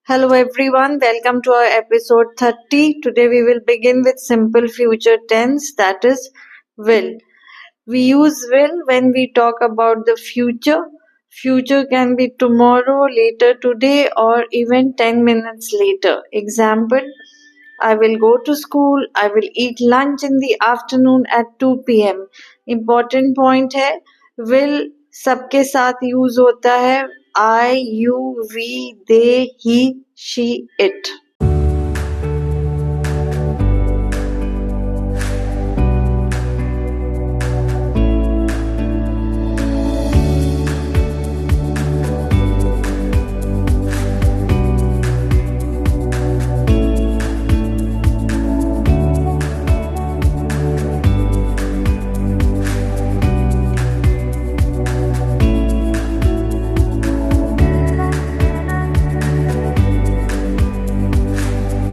Hello everyone, welcome to our episode 30. Today we will begin with simple future tense, that is will. We use will when we talk about the future. Future can be tomorrow, later today, or even 10 minutes later. Example, I will go to school, I will eat lunch in the afternoon at 2 p.m. Important point है will सबके साथ use होता है I, you, we, they, he, she, it.